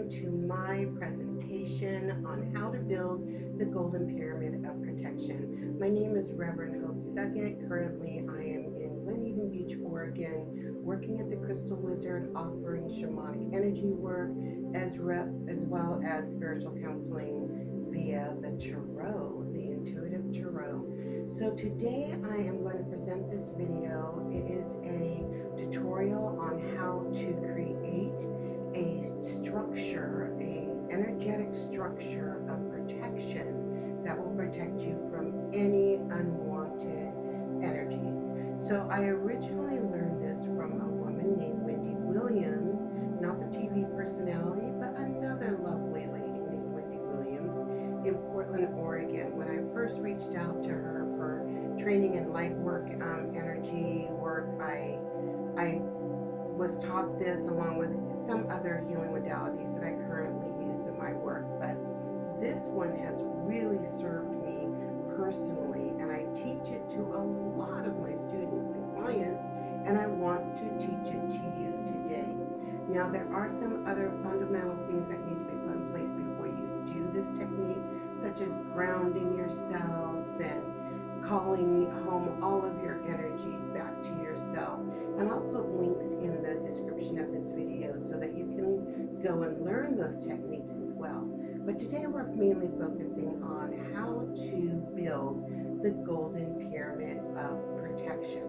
to my presentation on how to build the Golden Pyramid of Protection. My name is Reverend Hope Suggett. Currently, I am in Glen Eden Beach, Oregon, working at the Crystal Wizard, offering shamanic energy work as well as spiritual counseling via the tarot, the intuitive tarot. So today I am going to present this video. It is a tutorial on how to create a structure, a energetic structure of protection that will protect you from any unwanted energies. So I originally learned this from a woman named Wendy Williams, not the TV personality, but another lovely lady named Wendy Williams in Portland, Oregon. When I first reached out to her for training in light work, energy work, I was taught this along with some other healing modalities that I currently use in my work, but this one has really served me personally, and I teach it to a lot of my students and clients, and I want to teach it to you today. Now, there are some other fundamental things that need to be put in place before you do this technique, such as grounding yourself and calling home all of your energy back to yourself. And I'll put links in the description of this video so that you can go and learn those techniques as well. But today we're mainly focusing on how to build the Golden Pyramid of Protection.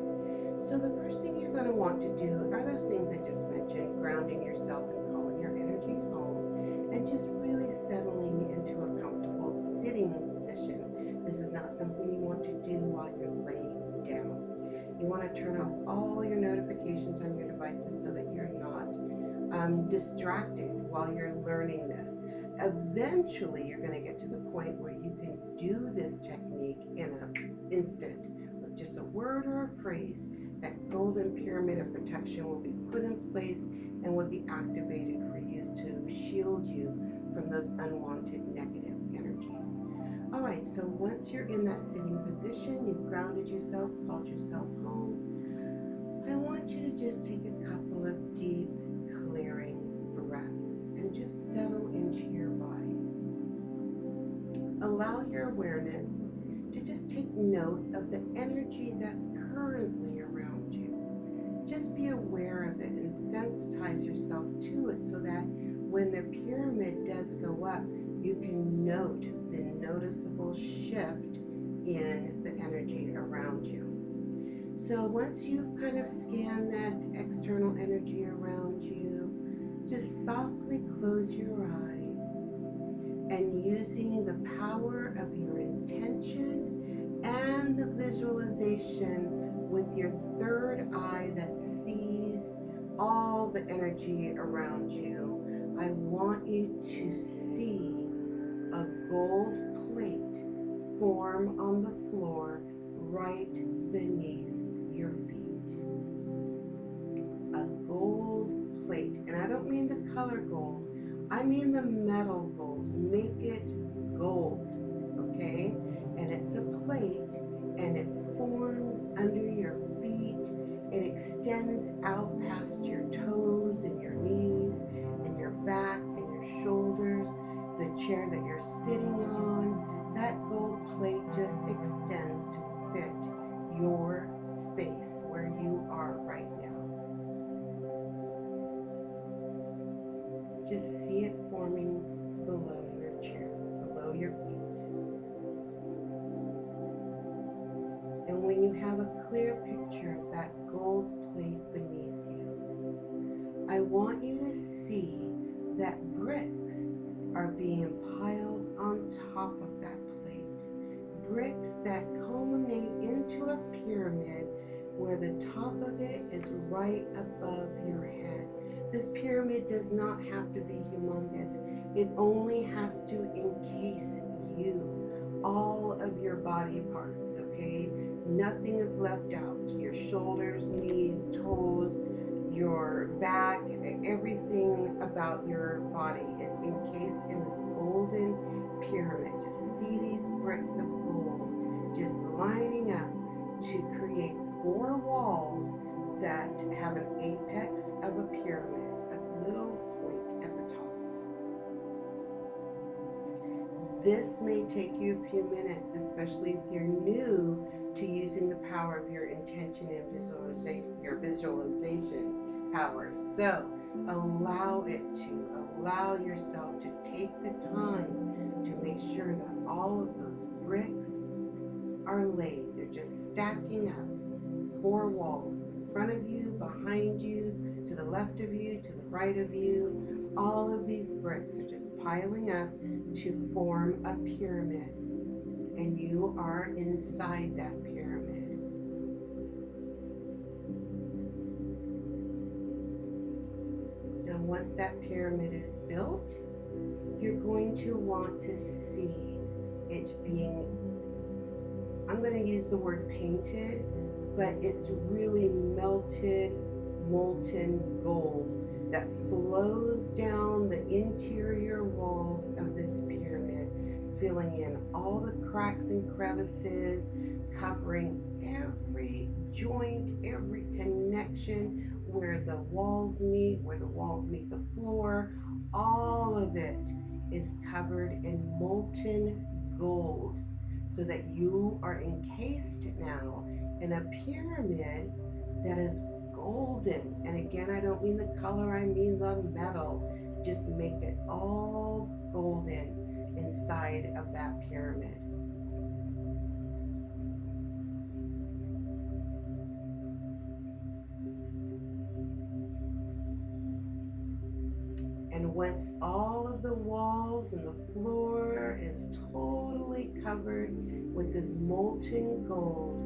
So the first thing you're going to want to do are those things I just mentioned, grounding yourself and calling your energy home, and just really settling into a comfortable sitting position. This is not something you want to do while you're laying down. You want to turn off all your notifications on your devices so that you're not distracted while you're learning this. Eventually, you're going to get to the point where you can do this technique in an instant with just a word or a phrase. That Golden Pyramid of Protection will be put in place and will be activated for you to shield you from those unwanted negative energies. All right, so once you're in that sitting position, you've grounded yourself, called yourself home, I want you to just take a couple of deep, clearing breaths and just settle into your body. Allow your awareness to just take note of the energy that's currently around you. Just be aware of it and sensitize yourself to it so that when the pyramid does go up, you can note the noticeable shift in the energy around you. So once you've kind of scanned that external energy around you, just softly close your eyes, and using the power of your intention and the visualization with your third eye that sees all the energy around you, I want you to see a gold plate form on the floor right beneath your feet. A gold plate, and I don't mean the color gold, I mean the metal gold. Make it gold, okay? And it's a plate, and it forms under your feet. It extends out past your toes and your knees and your back and your shoulders. The chair that you're sitting on, that gold plate just extends to fit your space where you are right now. Just see it forming below your chair, below your feet. And when you have a clear picture of that gold plate beneath you, I want you to see that bricks are being piled on top of that plate. Bricks that culminate into a pyramid where the top of it is right above your head. This pyramid does not have to be humongous. It only has to encase you, all of your body parts, okay? Nothing is left out. Your shoulders, knees, toes, your back, everything about your body is encased in this golden pyramid. Just see these bricks of gold just lining up to create 4 walls that have an apex of a pyramid, a little point at the top. This may take you a few minutes, especially if you're new to using the power of your intention and your visualization power. So allow yourself to take the time to make sure that all of those bricks are laid. They're just stacking up, four walls in front of you, behind you, to the left of you, to the right of you. All of these bricks are just piling up to form a pyramid, and you are inside that pyramid. Now, once that pyramid is built, you're going to want to see it being, I'm going to use the word painted, but it's really melted, molten gold that flows down the interior walls of this pyramid, filling in all the cracks and crevices, covering every joint, every connection where the walls meet, the floor. All of it is covered in molten gold, so that you are encased now in a pyramid that is golden. And again, I don't mean the color, I mean the metal. Just make it all golden inside of that pyramid. And once all of the walls and the floor is totally covered with this molten gold,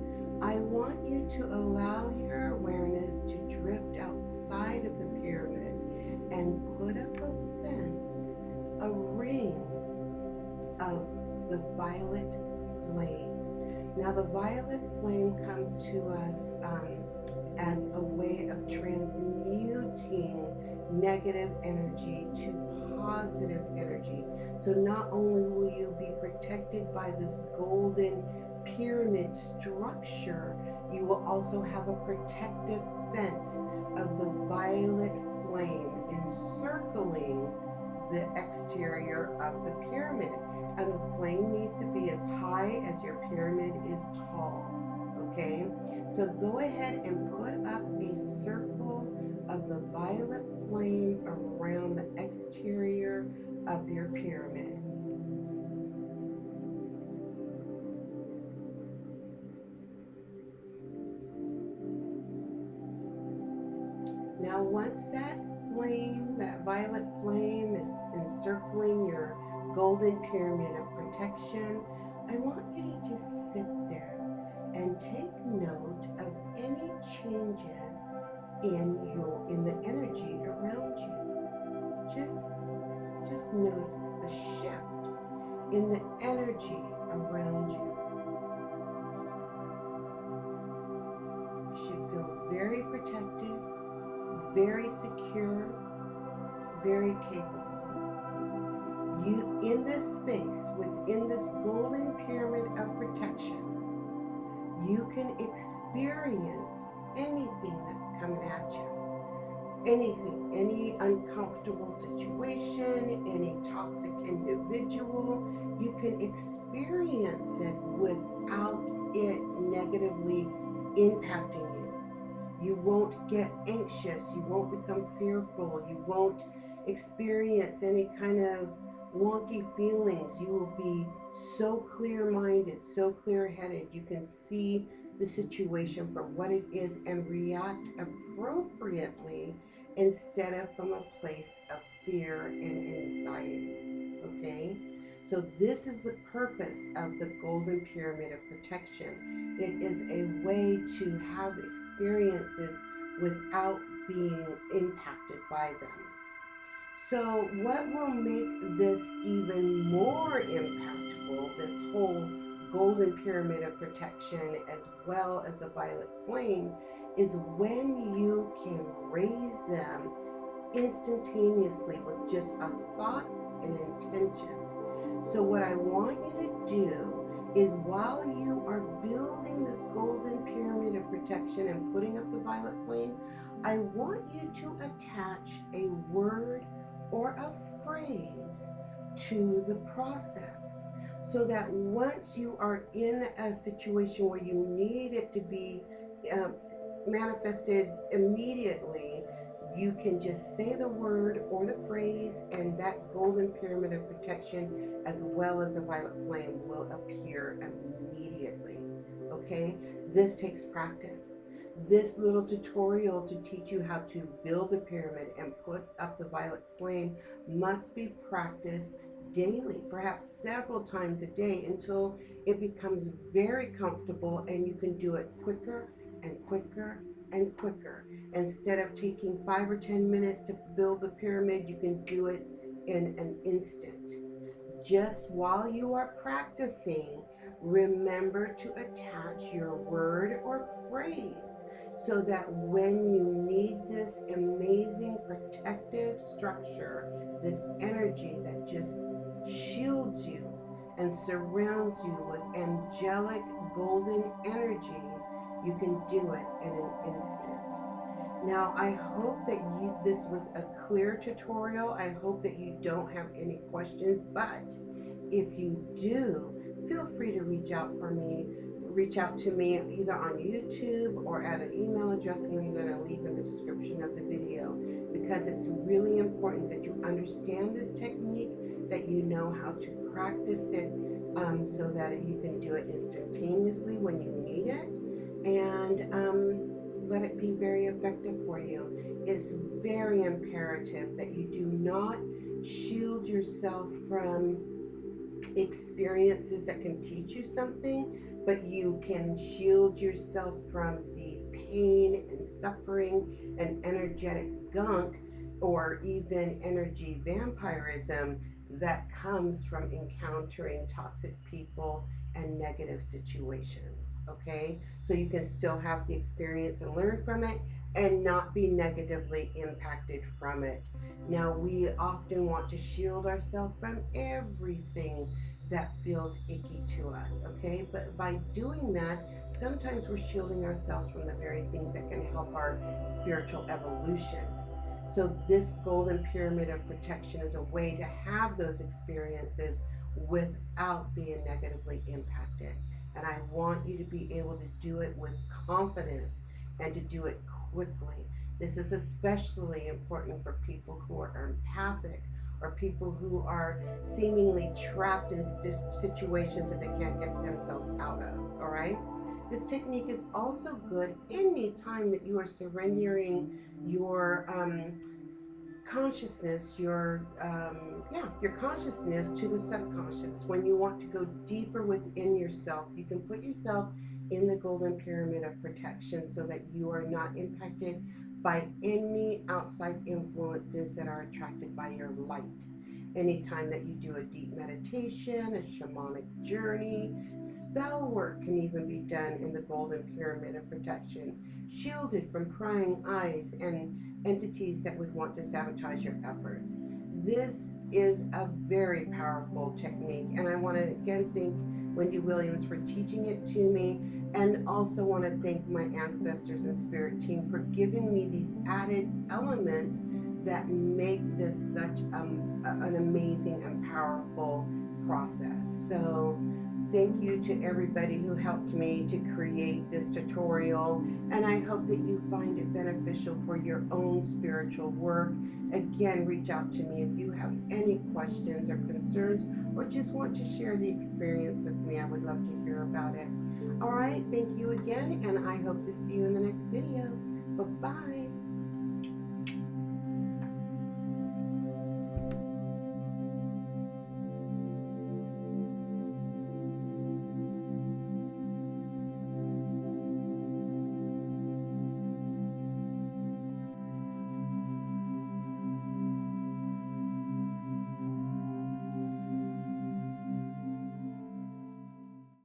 I want you to allow your awareness to drift outside of the pyramid and put up a fence, a ring of the violet flame. Now, the violet flame comes to us as a way of transmuting negative energy to positive energy. So not only will you be protected by this golden pyramid structure, you will also have a protective fence of the violet flame encircling the exterior of the pyramid. And the flame needs to be as high as your pyramid is tall. Okay? So go ahead and put up a circle of the violet flame around the exterior of your pyramid. Now, once that flame, that violet flame, is encircling your golden pyramid of protection, I want you to sit there and take note of any changes in the energy around you. Just notice the shift in the energy around you. You should feel very protected, very secure, very capable. You, in this space, within this golden pyramid of protection, you can experience anything that's coming at you. Anything, any uncomfortable situation, any toxic individual, you can experience it without it negatively impacting you. You won't get anxious, you won't become fearful, you won't experience any kind of wonky feelings. You will be so clear-minded, so clear-headed. You can see the situation for what it is and react appropriately instead of from a place of fear and anxiety. Okay? So this is the purpose of the golden pyramid of protection. It is a way to have experiences without being impacted by them. So what will make this even more impactful, this whole golden pyramid of protection as well as the violet flame, is when you can raise them instantaneously with just a thought and intention. So what I want you to do is, while you are building this golden pyramid of protection and putting up the violet flame, I want you to attach a word or a phrase to the process. so that once you are in a situation where you need it to be uh, manifested immediately, you can just say the word or the phrase, and that golden pyramid of protection, as well as a violet flame, will appear immediately. Okay? This takes practice. This little tutorial to teach you how to build the pyramid and put up the violet flame must be practiced daily, perhaps several times a day, until it becomes very comfortable and you can do it quicker and quicker and quicker. Instead of taking 5 or 10 minutes to build the pyramid, you can do it in an instant. Just while you are practicing, remember to attach your word or phrase so that when you need this amazing protective structure, this energy that just shields you and surrounds you with angelic golden energy, you can do it in an instant. Now, I hope that this was a clear tutorial. I hope that you don't have any questions, but if you do, feel free to reach out to me either on YouTube or at an email address I'm going to leave in the description of the video, because it's really important that you understand this technique, that you know how to practice it, so that you can do it instantaneously when you need it, and let it be very effective for you. It's very imperative that you do not shield yourself from experiences that can teach you something, but you can shield yourself from the pain and suffering and energetic gunk, or even energy vampirism, that comes from encountering toxic people and negative situations. Okay, so you can still have the experience and learn from it and not be negatively impacted from it. Now, we often want to shield ourselves from everything that feels icky to us, okay? But by doing that, sometimes we're shielding ourselves from the very things that can help our spiritual evolution. So, this golden pyramid of protection is a way to have those experiences without being negatively impacted. And I want you to be able to do it with confidence and to do it quickly. This is especially important for people who are empathic, or people who are seemingly trapped in situations that they can't get themselves out of. All right. This technique is also good anytime that you are surrendering your consciousness, your consciousness to the subconscious. When you want to go deeper within yourself, you can put yourself in the golden pyramid of protection so that you are not impacted by any outside influences that are attracted by your light. Anytime that you do a deep meditation, a shamanic journey, spell work can even be done in the golden pyramid of protection, shielded from prying eyes and entities that would want to sabotage your efforts. This is a very powerful technique, and I want to again thank Wendy Williams for teaching it to me, and also want to thank my ancestors and spirit team for giving me these added elements that make this such an amazing and powerful process. So thank you to everybody who helped me to create this tutorial, and I hope that you find it beneficial for your own spiritual work. Again, reach out to me if you have any questions or concerns, or just want to share the experience with me. I would love to hear about it. All right, thank you again, and I hope to see you in the next video. Bye-bye.